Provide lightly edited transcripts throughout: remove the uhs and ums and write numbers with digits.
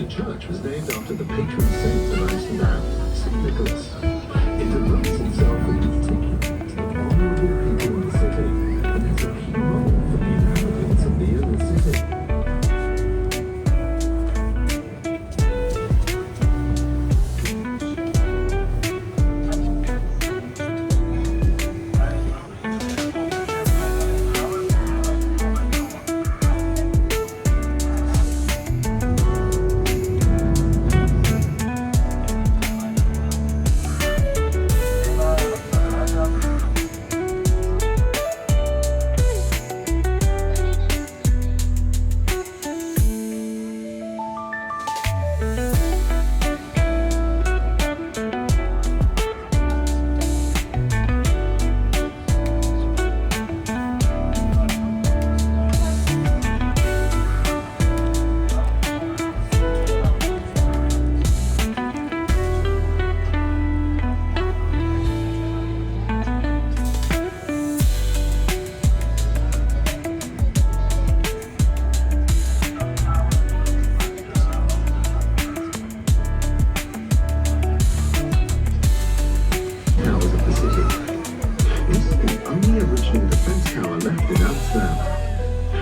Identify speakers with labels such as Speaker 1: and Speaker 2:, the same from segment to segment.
Speaker 1: The church was named after the patron saint of Amsterdam, St. Nicholas. It devotes itself in particular to the vulnerable people in the city and has a key role for the inhabitants of the inner city.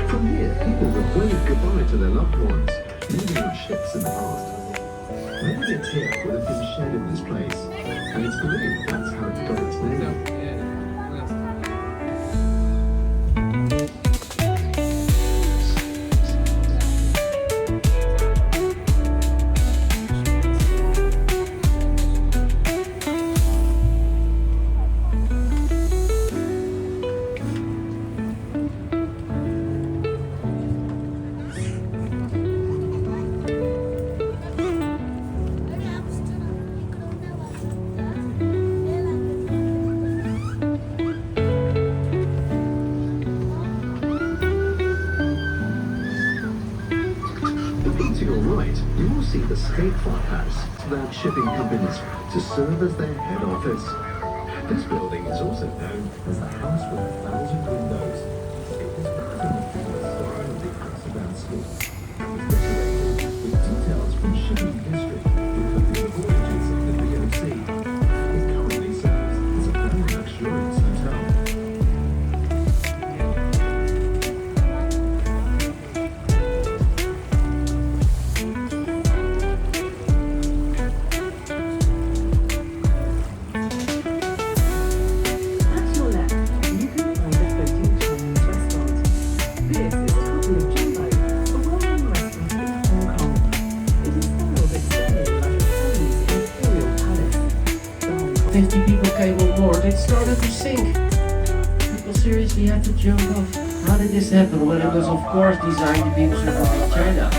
Speaker 1: From here, people would wave goodbye to their loved ones, leaving on ships in the past. Many a tear would have been shed in this place, and it's believed that's how it got its name. To your right, you will see the State Flight House, that shipping companies to serve as their head office. This building is also known as the House with 1,000 Windows. It is part of the style of the Amsterdam School. It was decorated with details from shipping history, including the voyages of the VOC. It currently serves as a very luxurious hotel.
Speaker 2: it started to sink. People seriously had to jump off. How did this happen? Well, it was of course designed to be observed in China.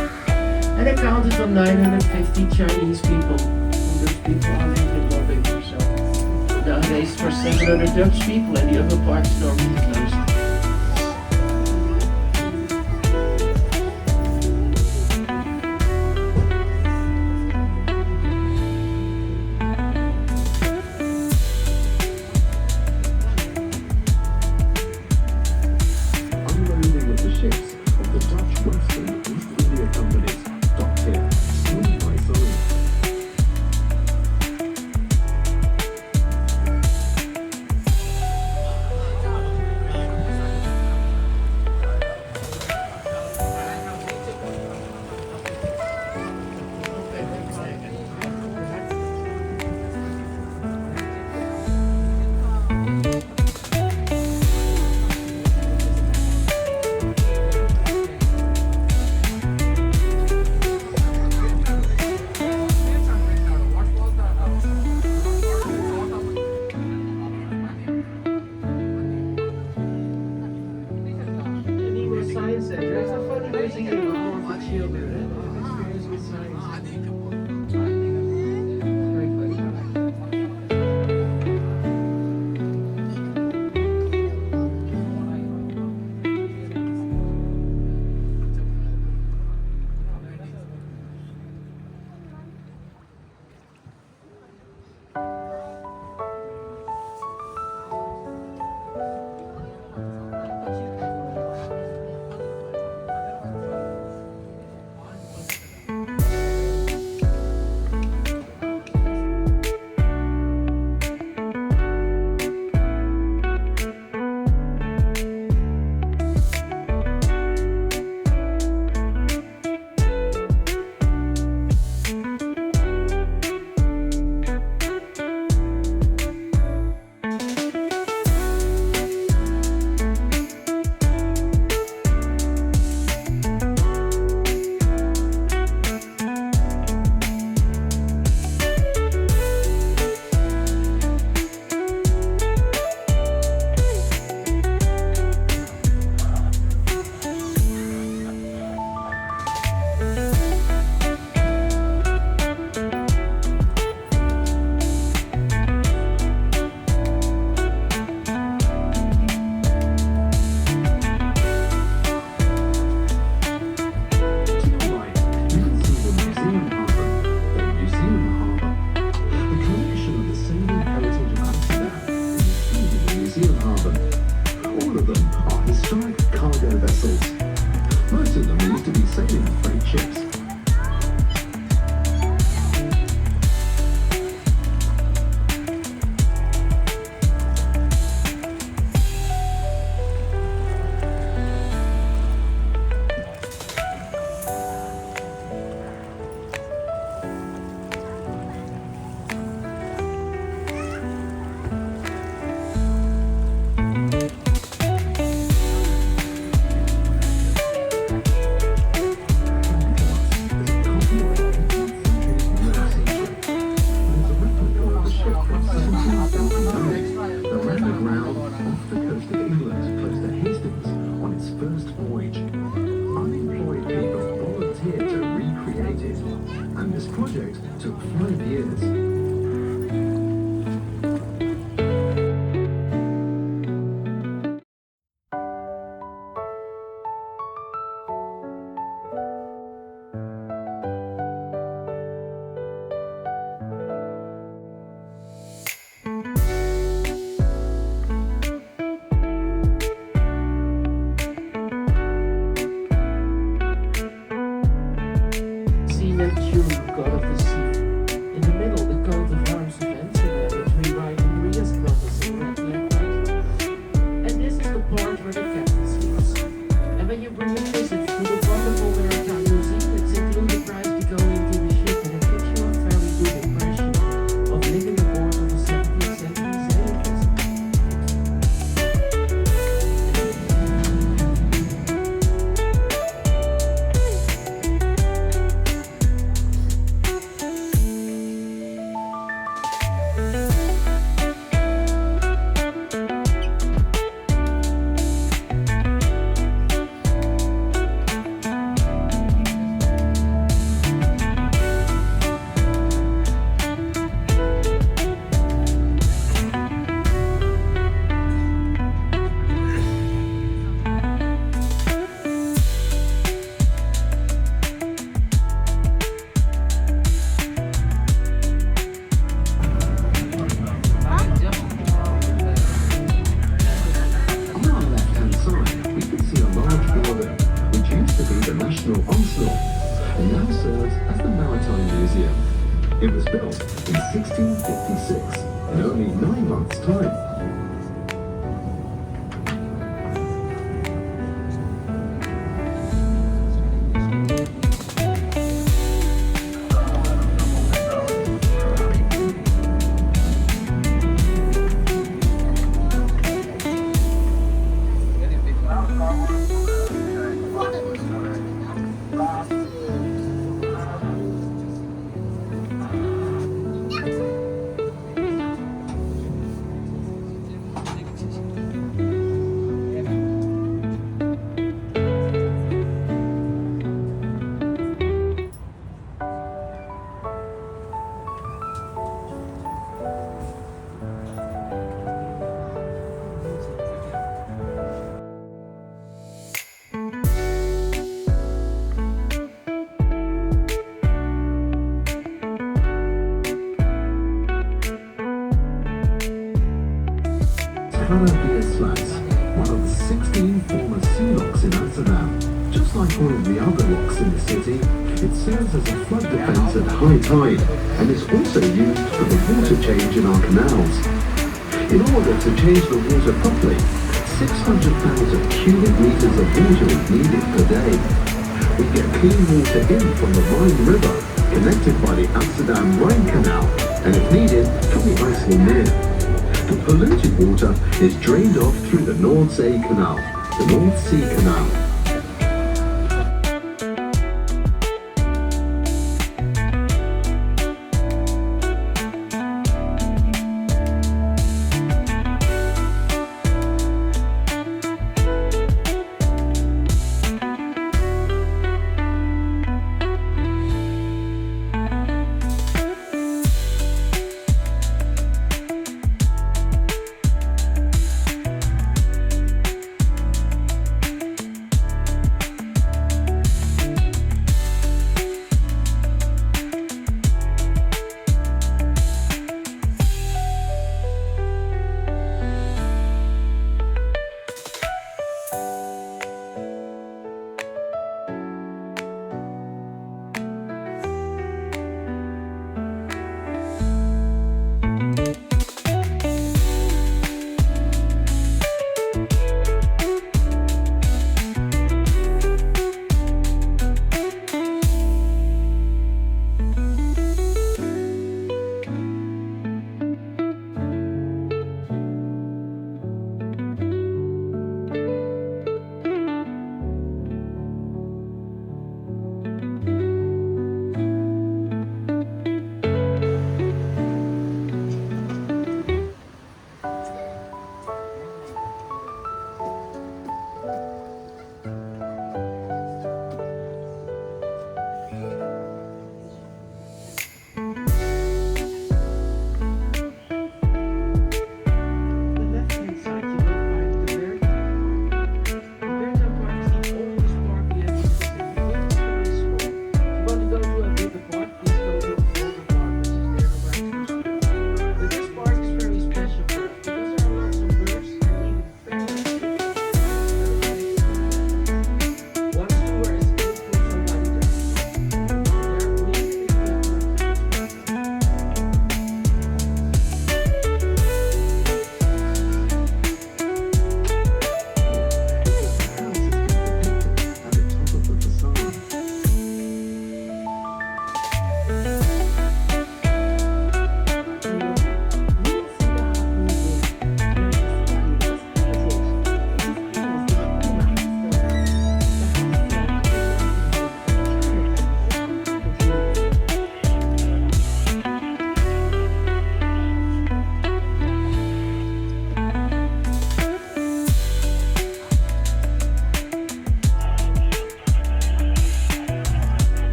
Speaker 2: And it counted on 950 Chinese people. And those people are living no bigger, so nowadays for 700 Dutch people and the other parts normally closed.
Speaker 1: Unloading of the ships of the Dutch West and East India companies docked here, side by side.
Speaker 2: Science Center. It's a funny raising it more for children. Experience with science. Very funny.
Speaker 1: It was built in 1656, in only 9 months' time. Flats, one of the 16 former sea locks in Amsterdam. Just like all of the other locks in the city, it serves as a flood defense at high tide and is also used for the water change in our canals. In order to change the water properly, 600,000 cubic meters of water is needed per day. We get clean water in from the Rhine River, connected by the Amsterdam Canal, and if needed, can be IJsselmeer. The polluted water is drained off through the Noordzee Canal, the North Sea Canal.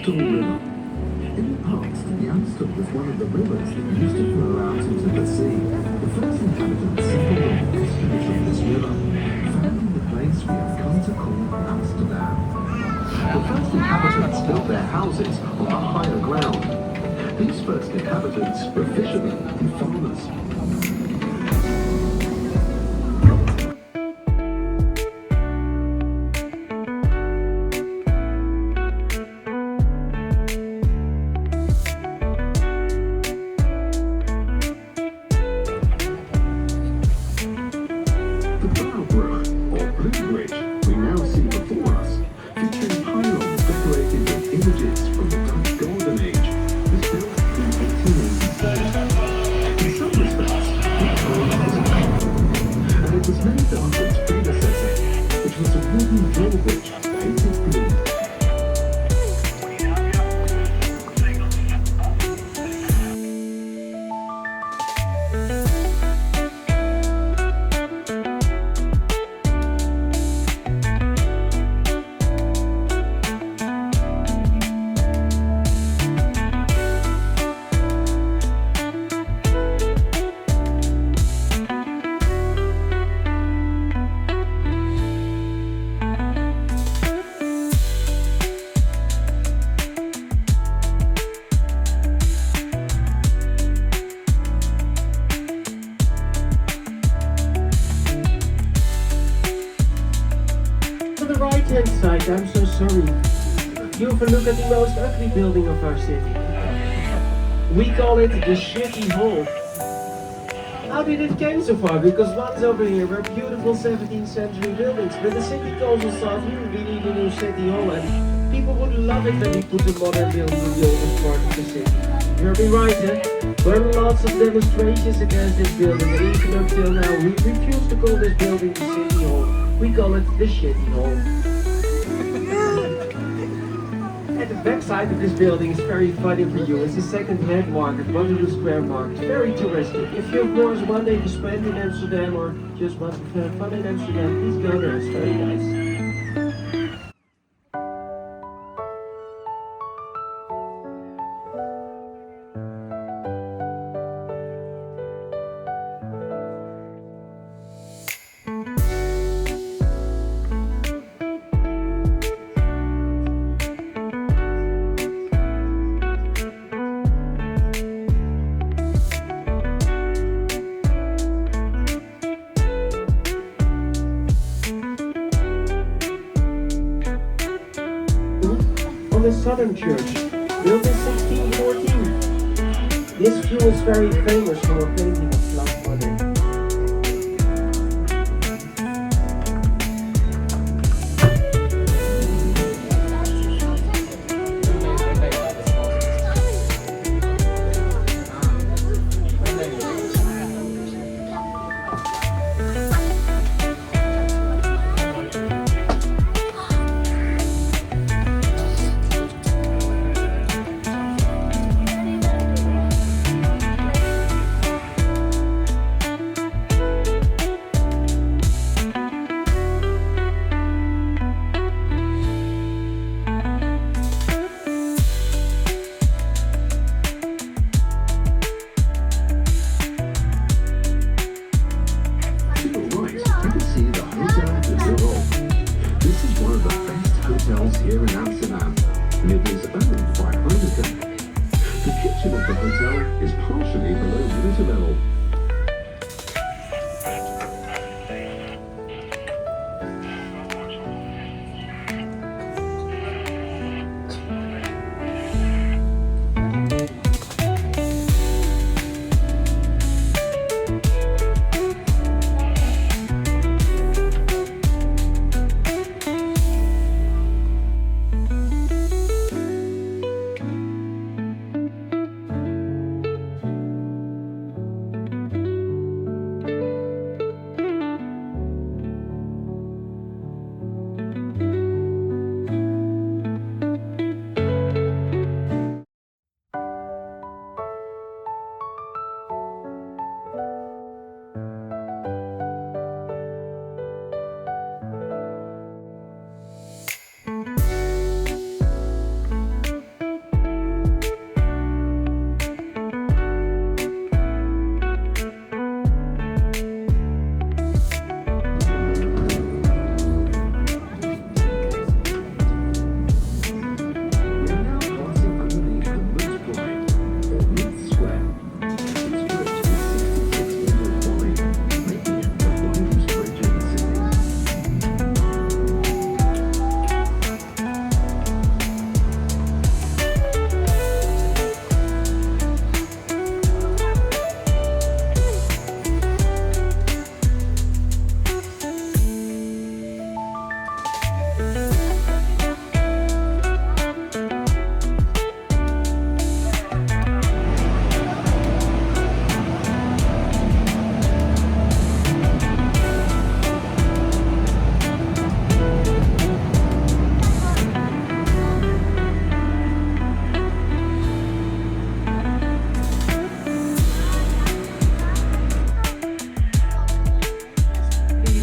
Speaker 1: Amstel River. In the past, the Amstel was one of the rivers that used to flow out into the sea. The first inhabitants settled on the estuaries of this river, founding the place we have come to call Amsterdam. The first inhabitants built their houses on the higher ground. These first inhabitants were fishermen and farmers.
Speaker 2: Side, I'm so sorry. You overlook at the most ugly building of our city. We call it the Shitty Hall. How did it came so far? Because ones over here were beautiful 17th century buildings, but the city council thought we need a new city hall, and people would love it when we put a modern building in the oldest part of the city. You heard me right, eh? There were lots of demonstrations against this building, and even up till now we refuse to call this building the City Hall. We call it the Shitty Hall. At the backside of this building is very funny for you. It's the second-hand market, Waterloo Square Market. Very touristic. If you of course one day to spend in Amsterdam or just want to have fun in Amsterdam, please go there. It's very nice. The Southern Church, built in 1614. This view is very famous for a painting of Flat Mother.
Speaker 1: Here in Amsterdam, and it is owned by Heineken. The kitchen of the hotel is partially below water level.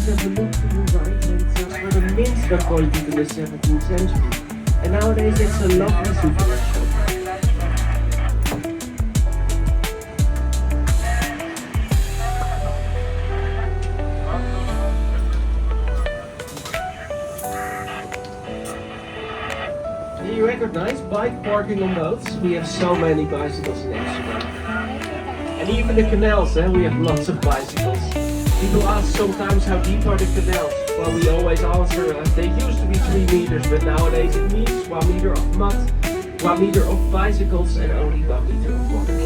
Speaker 2: have a look to the right hand side where the mints were pointed in the 17th century. And nowadays it's a lovely souvenir shop. Do you recognize bike parking on boats? We have so many bicycles in Amsterdam. And even the canals, we have lots of bicycles. People ask sometimes how deep are the canals? Well, we always answer they used to be 3 meters, but nowadays it means 1 meter of mud, 1 meter of bicycles and only 1 meter of water.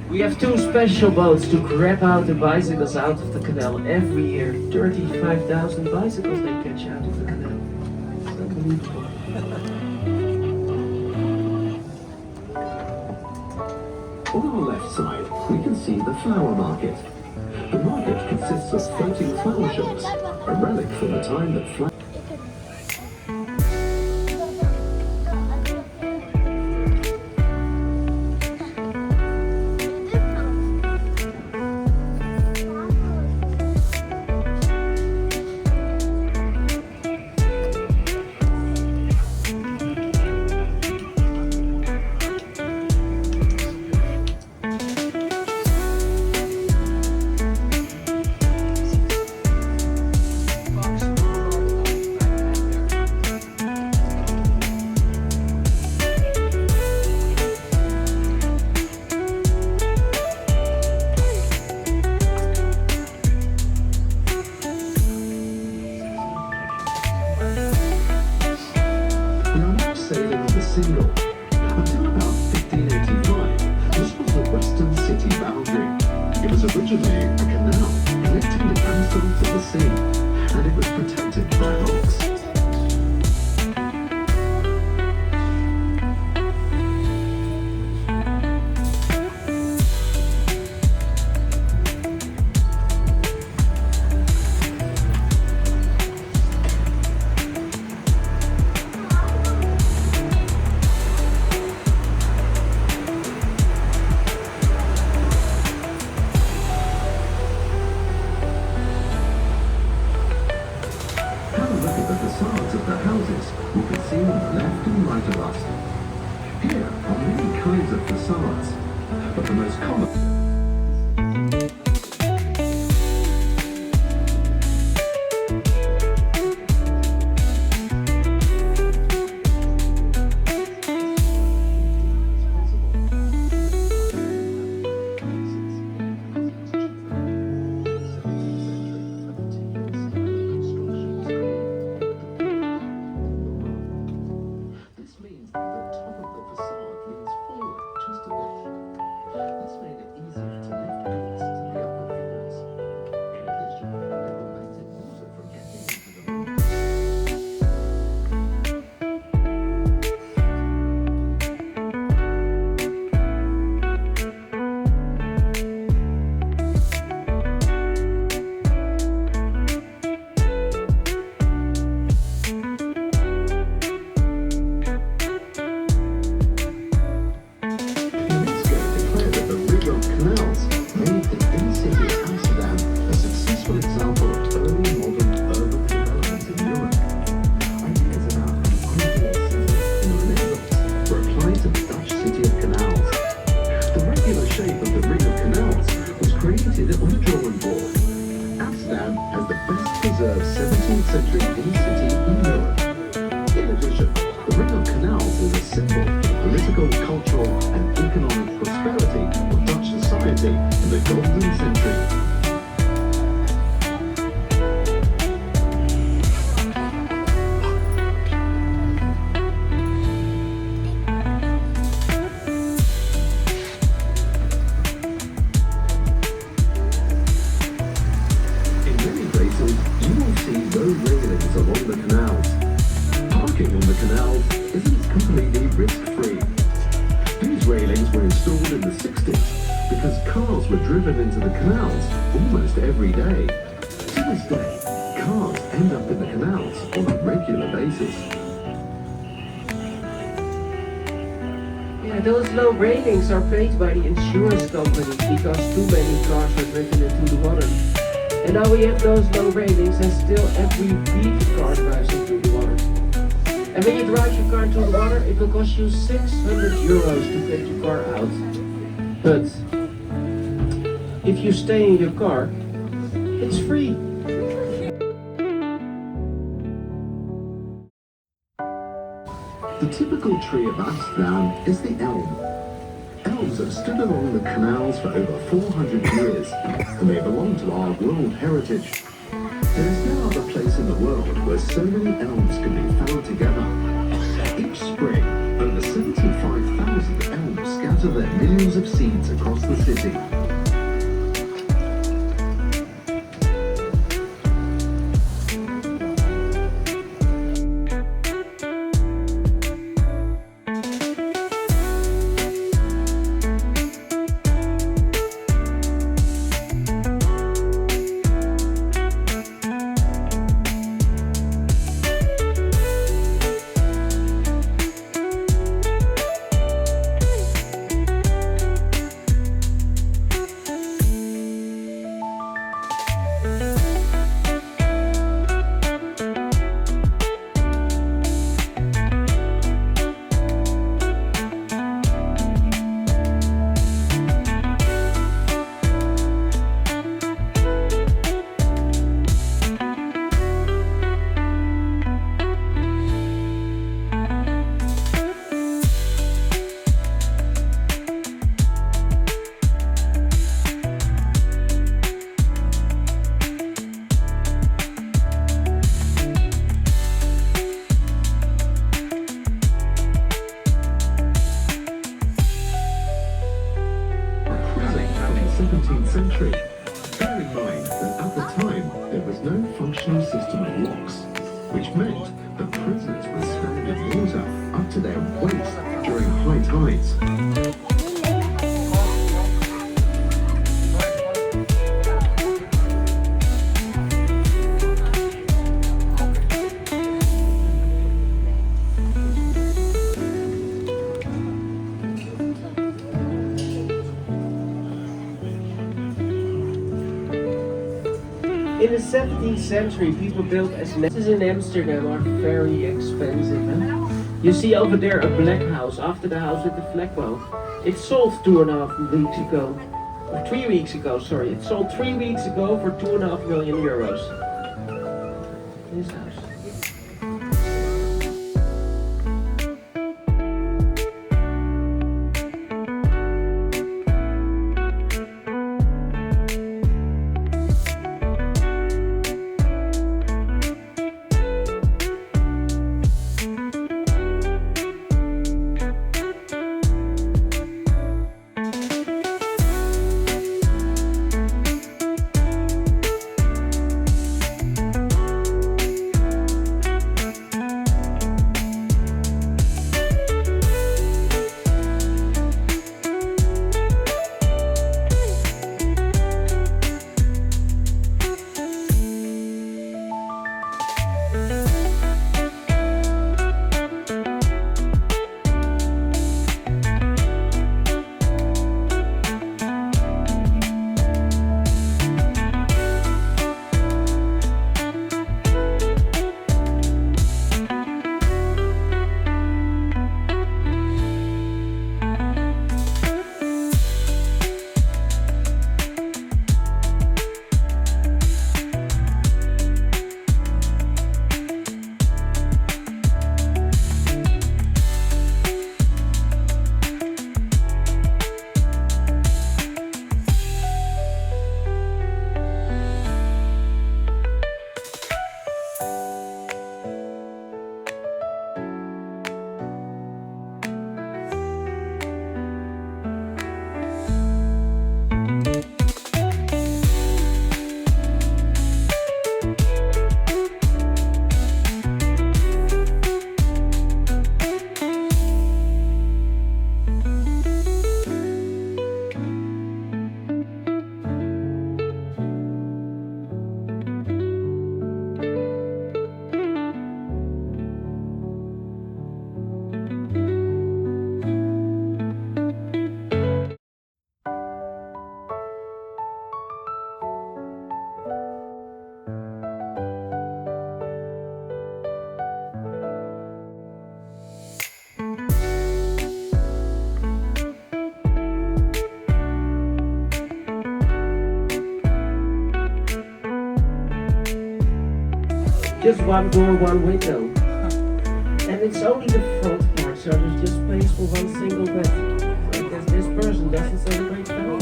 Speaker 2: We have 2 special boats to grab out the bicycles out of the canal every year. 35,000 bicycles they catch out of the canal. It's unbelievable.
Speaker 1: On our left side, we can see the flower market. The market consists of floating flower shops, a relic from the time that flowers. Sailing the single. Until about 1585, this was the western city boundary. It was originally a canal connecting the Amsterdam to the sea, and it was protected by locks. Facades of the houses we can see on the left and right of us. Here are many kinds of facades, but the most common Canals made the inner city of Amsterdam a successful example of early modern urban development in Europe. Ideas about an ideal city in the Netherlands were applied to the Dutch city of Canals. The regular shape of the ring of canals was created on the drawing board. Amsterdam has the best preserved 17th century inner city in Europe. In addition, the ring of canals is a symbol of the political, cultural and economic prosperity of Dutch society in the golden century. In many places, you will see low railings along the canals. Parking on the canals isn't completely risk-free. These railings were installed in the 60s because cars were driven into the canals almost every day. To this day, cars end up in the canals on a regular basis.
Speaker 2: Yeah, those low ratings are paid by the insurance companies because too many cars are driven into the water. And now we have those low railings and still every week a car drives into the water. And when you drive your car into the water, it will cost you 600 euros to get your car out. But if you stay in your car, it's free.
Speaker 1: The typical tree of Amsterdam is the elm. Elms have stood along the canals for over 400 years, and they belong to our World Heritage. There is no other place in the world where so many elms can be found together. Each spring, over 75,000 elms scatter their millions of seeds across the city. Century. Bear in mind that at the time there was no functional system of locks, which meant that prisoners were stranded in water up to their waist during high tides.
Speaker 2: In the 17th century, people built as messes in Amsterdam are very expensive. Huh? You see over there a black house, after the house with the flagpole. It sold 2.5 weeks ago. Or 3 weeks ago, sorry. It sold 3 weeks ago for 2.5 million euros. This house. just one door, one window. And it's only the front part, so there's just space for one single bed. So I guess this person doesn't celebrate family.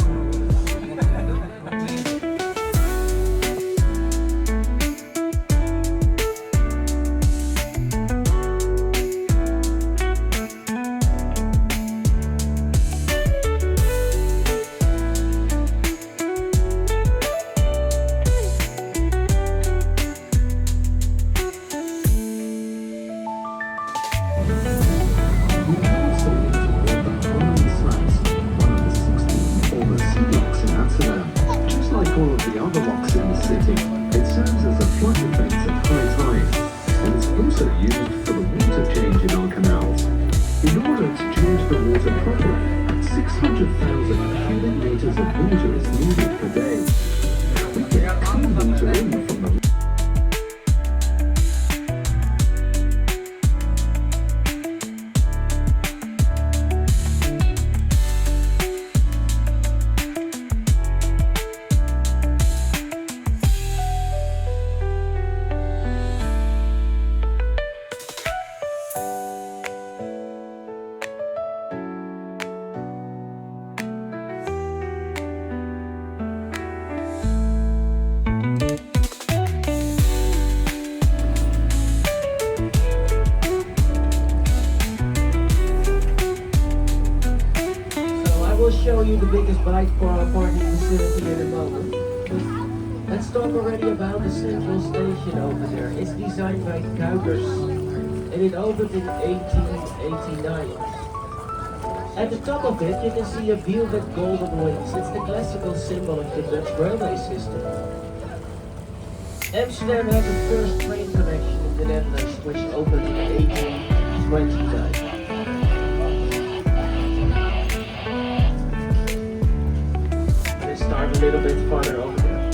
Speaker 1: All of the other locks in the city, it serves as a flood defense at high tide, and it's also used for the water change in our canals. In order to change the water properly, 600,000 cubic meters of water is needed per day. We get clean water in from the
Speaker 2: I will show you the biggest bike parking facility in a moment. But let's talk already about the central station over there. It's designed by Kuipers and it opened in 1889. At the top of it you can see a wheel with golden wings. It's the classical symbol of the Dutch railway system. Amsterdam has the first train connection in the Netherlands, which opened in 1829. Start a little bit farther over there.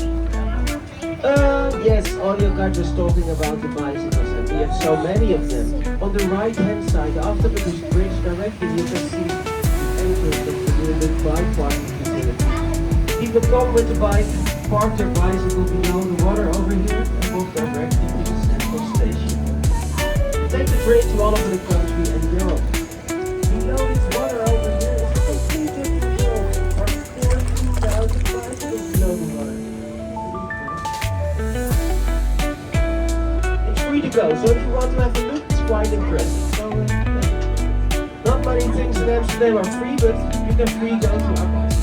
Speaker 2: Yes, audio guide was talking about the bicycles, and we have so many of them. On the right hand side, after the bridge directly, you can see the entrance of the little bit bike parking facility. People come with the bike, park their bicycle below the water over here, and walk directly to the central station. Take the train to all over the country and Europe. Below this water over here is a complete different world. There are 40,000 bicycles below the water. It's free to go, so if you want to have a look, it's quite impressive. So, not many things in Amsterdam are free, but you can free go to our bicycle.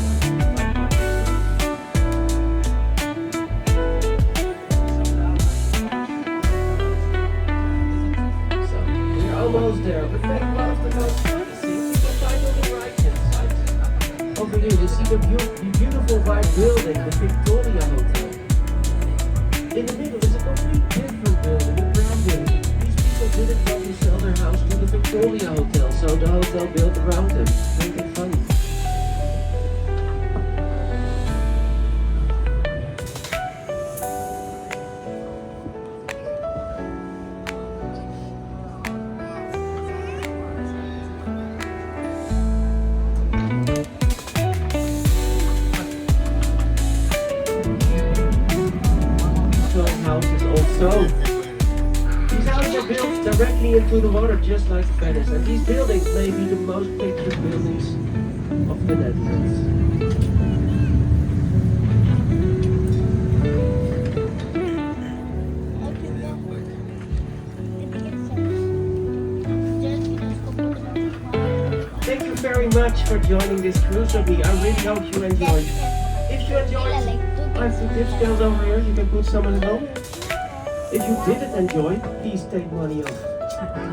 Speaker 2: Almost there. In fact, one of the most famous things you can find on the right hand side. Over here you see the beautiful white building, the Victoria Hotel. In the middle is a complete different building, a brown building. These people didn't want to sell their house to the Victoria Hotel, so the hotel built around them. Make it funny. Houses also. These houses are built directly into the water, just like Venice, and these buildings may be the most pictured buildings of the Netherlands. Thank you very much for joining this cruise with me. I really hope you enjoyed. If you enjoyed, I put discounts over here, you can put some in the home. If you didn't enjoy, please take money off.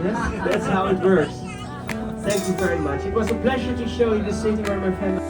Speaker 2: Yes, that's how it works. Thank you very much. It was a pleasure to show you the city where my family